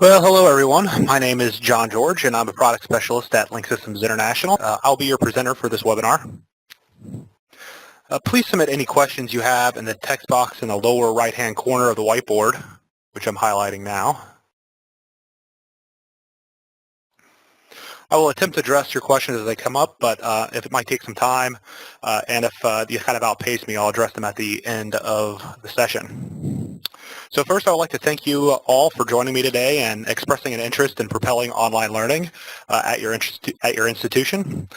Well, hello everyone. My name is John George and I'm a product specialist at Link Systems International. I'll be your presenter for this webinar. Please submit any questions you have in the text box in the lower right-hand corner of the whiteboard, which I'm highlighting now. I will attempt to address your questions as they come up, but if it might take some time, and if you kind of outpace me, I'll address them at the end of the session. So first, I would like to thank you all for joining me today and expressing an interest in propelling online learning at your institution.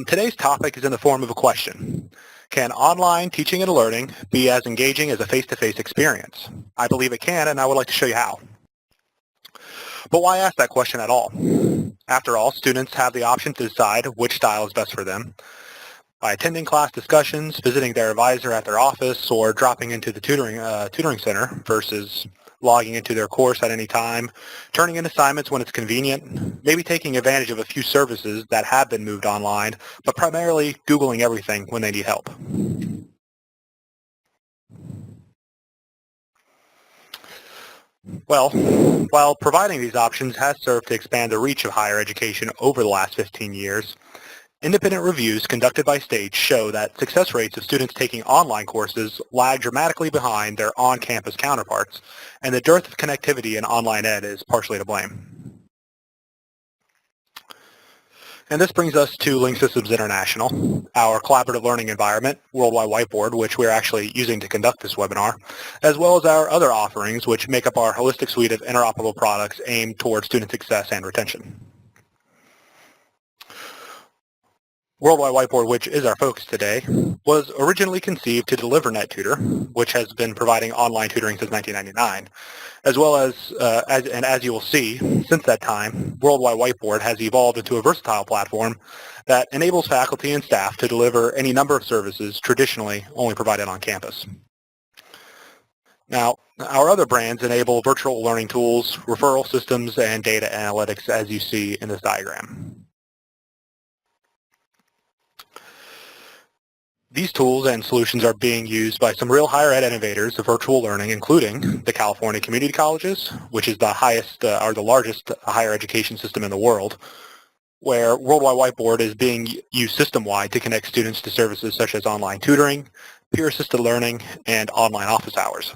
Today's topic is in the form of a question. Can online teaching and learning be as engaging as a face-to-face experience? I believe it can, and I would like to show you how. But why ask that question at all? After all, students have the option to decide which style is best for them by attending class discussions, visiting their advisor at their office, or dropping into the tutoring center versus logging into their course at any time, turning in assignments when it's convenient, maybe taking advantage of a few services that have been moved online, but primarily Googling everything when they need help. Well, while providing these options has served to expand the reach of higher education over the last 15 years, independent reviews conducted by states show that success rates of students taking online courses lag dramatically behind their on-campus counterparts, and the dearth of connectivity in online ed is partially to blame. And this brings us to Link Systems International, our collaborative learning environment, Worldwide Whiteboard, which we're actually using to conduct this webinar, as well as our other offerings, which make up our holistic suite of interoperable products aimed towards student success and retention. Worldwide Whiteboard, which is our focus today, was originally conceived to deliver NetTutor, which has been providing online tutoring since 1999, as well as you will see, since that time, Worldwide Whiteboard has evolved into a versatile platform that enables faculty and staff to deliver any number of services traditionally only provided on campus. Now, our other brands enable virtual learning tools, referral systems, and data analytics, as you see in this diagram. These tools and solutions are being used by some real higher ed innovators of virtual learning, including the California Community Colleges, which is the highest or the largest higher education system in the world, where Worldwide Whiteboard is being used system-wide to connect students to services such as online tutoring, peer-assisted learning, and online office hours.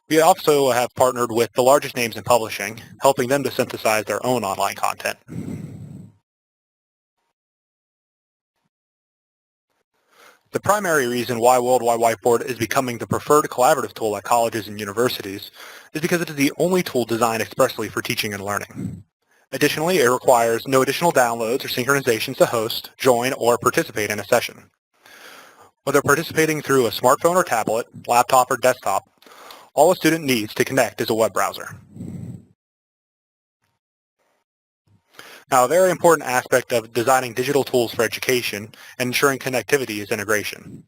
We also have partnered with the largest names in publishing, helping them to synthesize their own online content. The primary reason why Worldwide Whiteboard is becoming the preferred collaborative tool at colleges and universities is because it is the only tool designed expressly for teaching and learning. Additionally, it requires no additional downloads or synchronizations to host, join, or participate in a session. Whether participating through a smartphone or tablet, laptop or desktop, all a student needs to connect is a web browser. Now, a very important aspect of designing digital tools for education and ensuring connectivity is integration.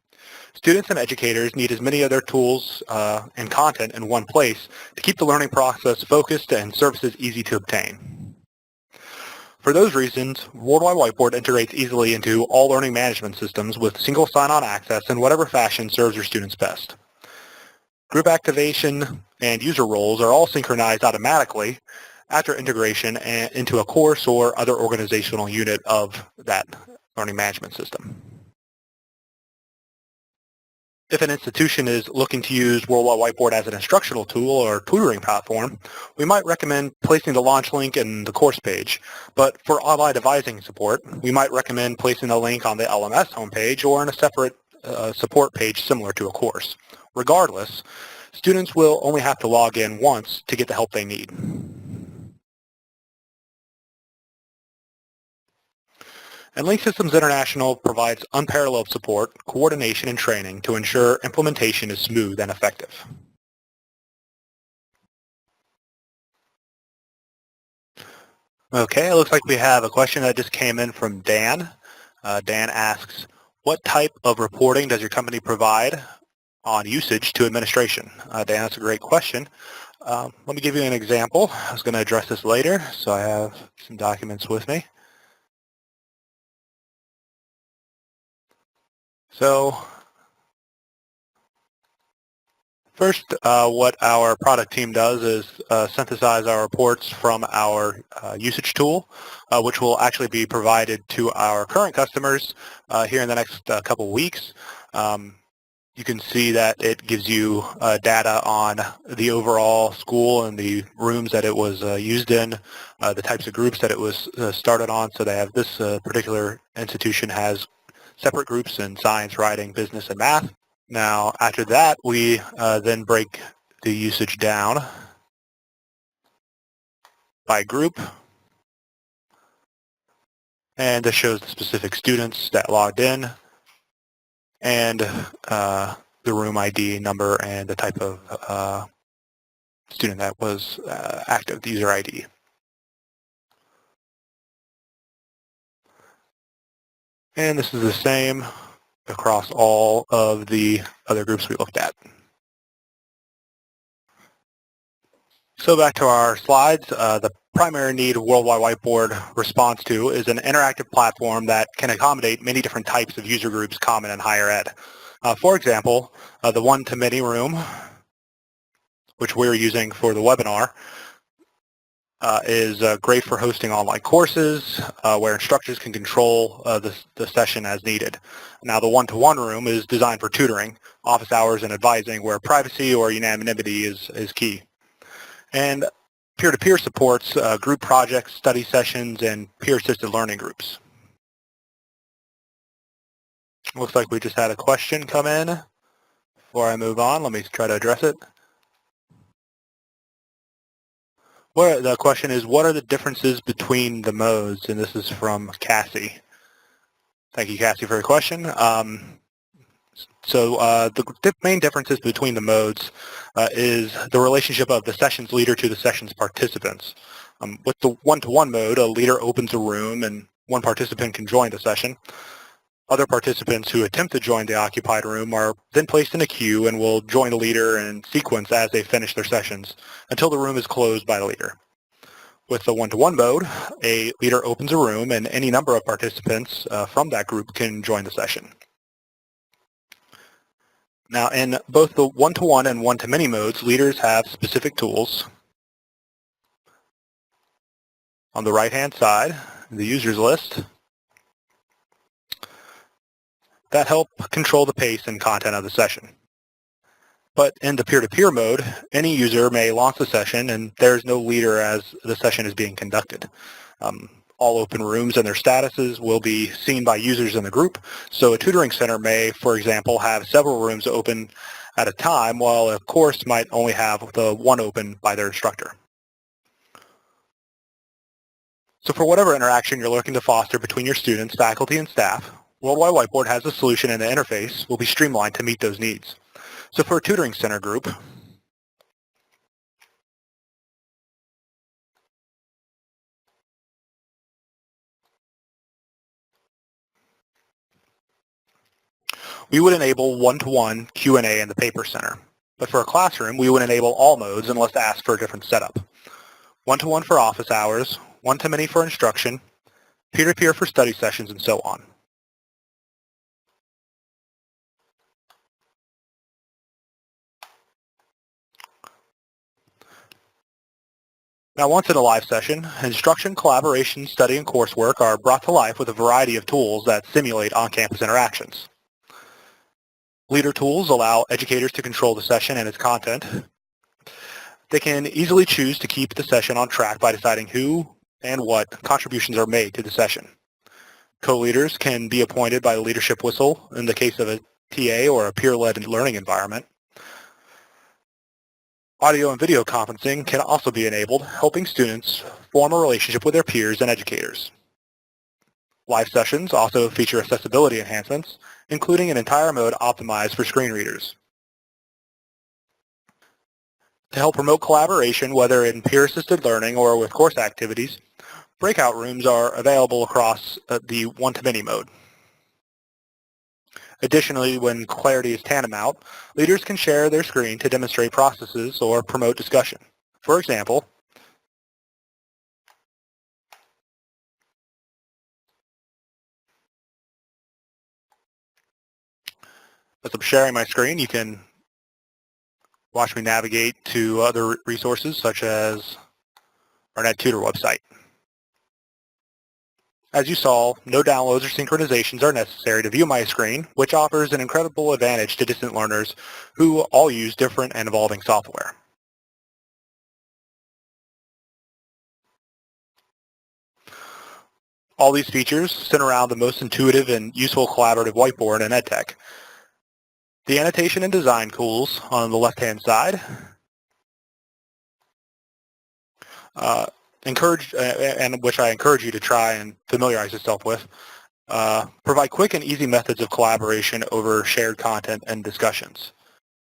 Students and educators need as many of their tools and content in one place to keep the learning process focused and services easy to obtain. For those reasons, Worldwide Whiteboard integrates easily into all learning management systems with single sign-on access in whatever fashion serves your students best. Group activation and user roles are all synchronized automatically after integration into a course or other organizational unit of that learning management system. If an institution is looking to use Worldwide Whiteboard as an instructional tool or tutoring platform, we might recommend placing the launch link in the course page. But for online advising support, we might recommend placing the link on the LMS homepage or in a separate support page similar to a course. Regardless, students will only have to log in once to get the help they need. And Link Systems International provides unparalleled support, coordination, and training to ensure implementation is smooth and effective. Okay, it looks like we have a question that just came in from Dan. Dan asks, what type of reporting does your company provide on usage to administration? Dan, that's a great question. Let me give you an example. I was going to address this later, so I have some documents with me. So First, what our product team does is synthesize our reports from our usage tool, which will actually be provided to our current customers here in the next couple weeks. You can see that it gives you data on the overall school and the rooms that it was used in, the types of groups that it was started on. So they have this particular institution has separate groups in science, writing, business, and math. Now, after that, we then break the usage down by group, and this shows the specific students that logged in, and the room ID number and the type of student that was active, the user ID. And this is the same across all of the other groups we looked at. So back to our slides, the primary need Worldwide Whiteboard responds to is an interactive platform that can accommodate many different types of user groups common in higher ed. For example, the one-to-many room, which we're using for the webinar, is great for hosting online courses where instructors can control the session as needed. Now, the one-to-one room is designed for tutoring, office hours, and advising where privacy or unanimity is key. And peer-to-peer supports group projects, study sessions, and peer-assisted learning groups. Looks like we just had a question come in. Before I move on, let me try to address it. The question is, what are the differences between the modes? And this is from Cassie. Thank you, Cassie, for your question. The main differences between the modes is the relationship of the session's leader to the session's participants. With the one-to-one mode, a leader opens a room and one participant can join the session. Other participants who attempt to join the occupied room are then placed in a queue and will join the leader in sequence as they finish their sessions until the room is closed by the leader. With the one-to-one mode, a leader opens a room and any number of participants from that group can join the session. Now, in both the one-to-one and one-to-many modes, leaders have specific tools. On the right-hand side, the users list, that help control the pace and content of the session. But in the peer-to-peer mode, any user may launch the session and there's no leader as the session is being conducted. All open rooms and their statuses will be seen by users in the group. So a tutoring center may, for example, have several rooms open at a time, while a course might only have the one open by their instructor. So for whatever interaction you're looking to foster between your students, faculty, and staff, Worldwide Whiteboard has a solution, and the interface will be streamlined to meet those needs. So for a tutoring center group, we would enable one-to-one Q&A in the paper center. But for a classroom, we would enable all modes unless asked for a different setup. One-to-one for office hours, one-to-many for instruction, peer-to-peer for study sessions, and so on. Now, once in a live session, instruction, collaboration, study, and coursework are brought to life with a variety of tools that simulate on-campus interactions. Leader tools allow educators to control the session and its content. They can easily choose to keep the session on track by deciding who and what contributions are made to the session. Co-leaders can be appointed by the leadership whistle in the case of a TA or a peer-led learning environment. Audio and video conferencing can also be enabled, helping students form a relationship with their peers and educators. Live sessions also feature accessibility enhancements, including an entire mode optimized for screen readers. To help promote collaboration, whether in peer-assisted learning or with course activities, breakout rooms are available across the one-to-many mode. Additionally, when clarity is tantamount, leaders can share their screen to demonstrate processes or promote discussion. For example, as I'm sharing my screen, you can watch me navigate to other resources such as our NetTutor website. As you saw, no downloads or synchronizations are necessary to view my screen, which offers an incredible advantage to distant learners who all use different and evolving software. All these features center around the most intuitive and useful collaborative whiteboard in EdTech. The annotation and design tools on the left-hand side and which I encourage you to try and familiarize yourself with, provide quick and easy methods of collaboration over shared content and discussions.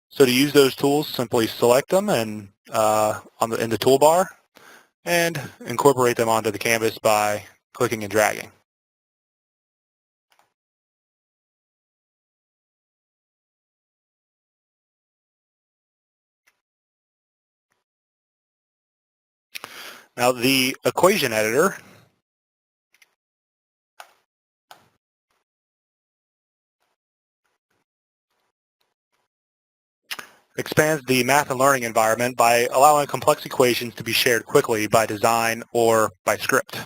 So to use those tools, simply select them and in the toolbar and incorporate them onto the canvas by clicking and dragging. Now the equation editor expands the math and learning environment by allowing complex equations to be shared quickly by design or by script.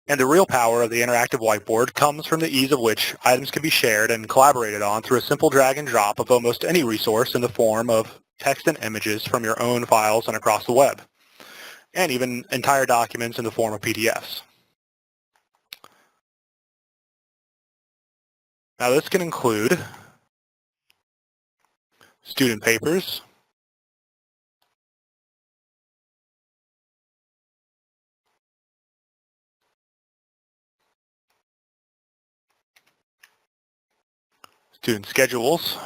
And the real power of the interactive whiteboard comes from the ease of which items can be shared and collaborated on through a simple drag and drop of almost any resource in the form of text and images from your own files and across the web, and even entire documents in the form of PDFs. Now this can include student papers, student schedules,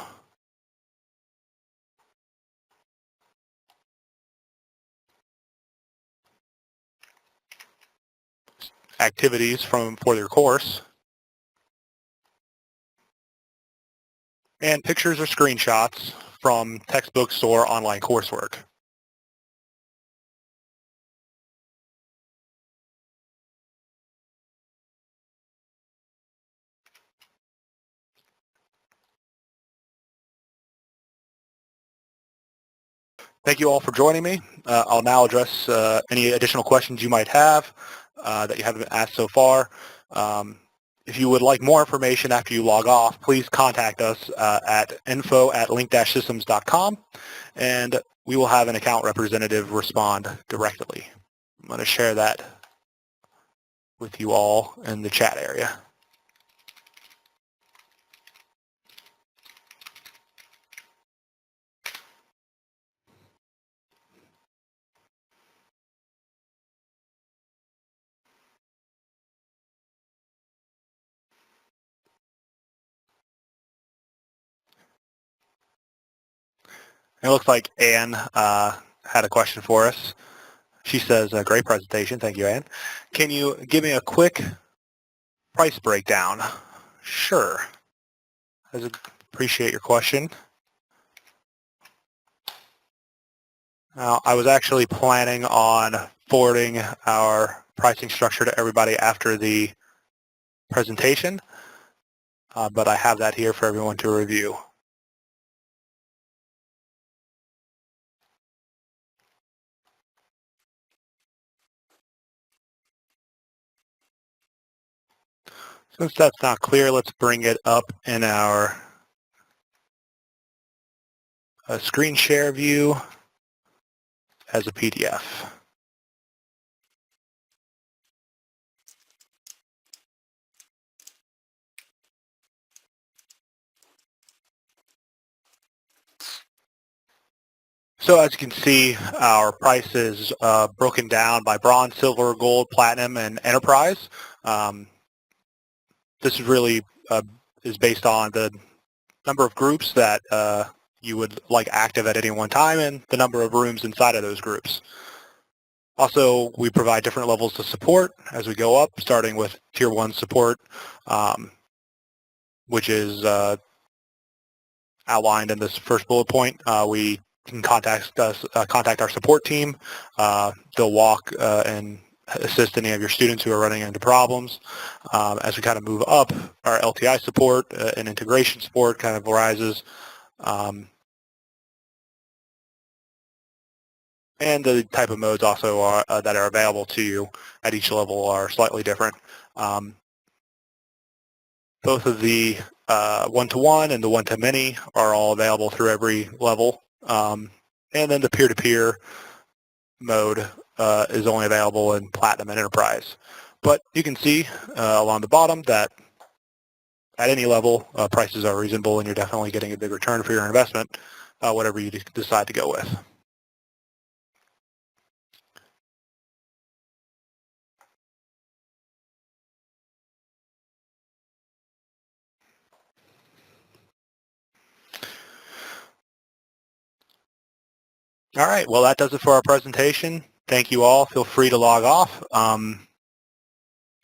activities for their course, and pictures or screenshots from textbooks or online coursework. Thank you all for joining me. I'll now address any additional questions you might have that you haven't asked so far. If you would like more information after you log off, please contact us at info@link-systems.com, and we will have an account representative respond directly. I'm going to share that with you all in the chat area. It looks like Anne had a question for us. She says, great presentation. Thank you, Anne. Can you give me a quick price breakdown? Sure. I appreciate your question. Now, I was actually planning on forwarding our pricing structure to everybody after the presentation, but I have that here for everyone to review. Since that's not clear, let's bring it up in our screen share view as a PDF. So as you can see, our price is broken down by bronze, silver, gold, platinum, and enterprise. This is really is based on the number of groups that you would like active at any one time and the number of rooms inside of those groups. Also, we provide different levels of support as we go up, starting with Tier 1 support, which is outlined in this first bullet point. We can contact our support team. They'll walk and assist any of your students who are running into problems. As we kind of move up, our LTI support and integration support kind of arises. And the type of modes also are, that are available to you at each level are slightly different. Both of the one-to-one and the one-to-many are all available through every level. And then the peer-to-peer mode is only available in Platinum and Enterprise. But you can see along the bottom that at any level, prices are reasonable and you're definitely getting a big return for your investment, whatever you decide to go with. All right, well, that does it for our presentation. Thank you all. Feel free to log off.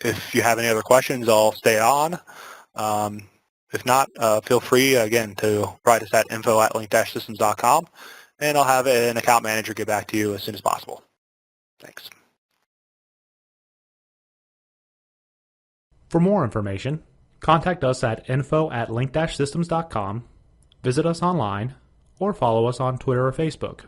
If you have any other questions, I'll stay on. If not, feel free, again, to write us at info@link-systems.com, and I'll have an account manager get back to you as soon as possible. Thanks. For more information, contact us at info@link-systems.com, visit us online, or follow us on Twitter or Facebook.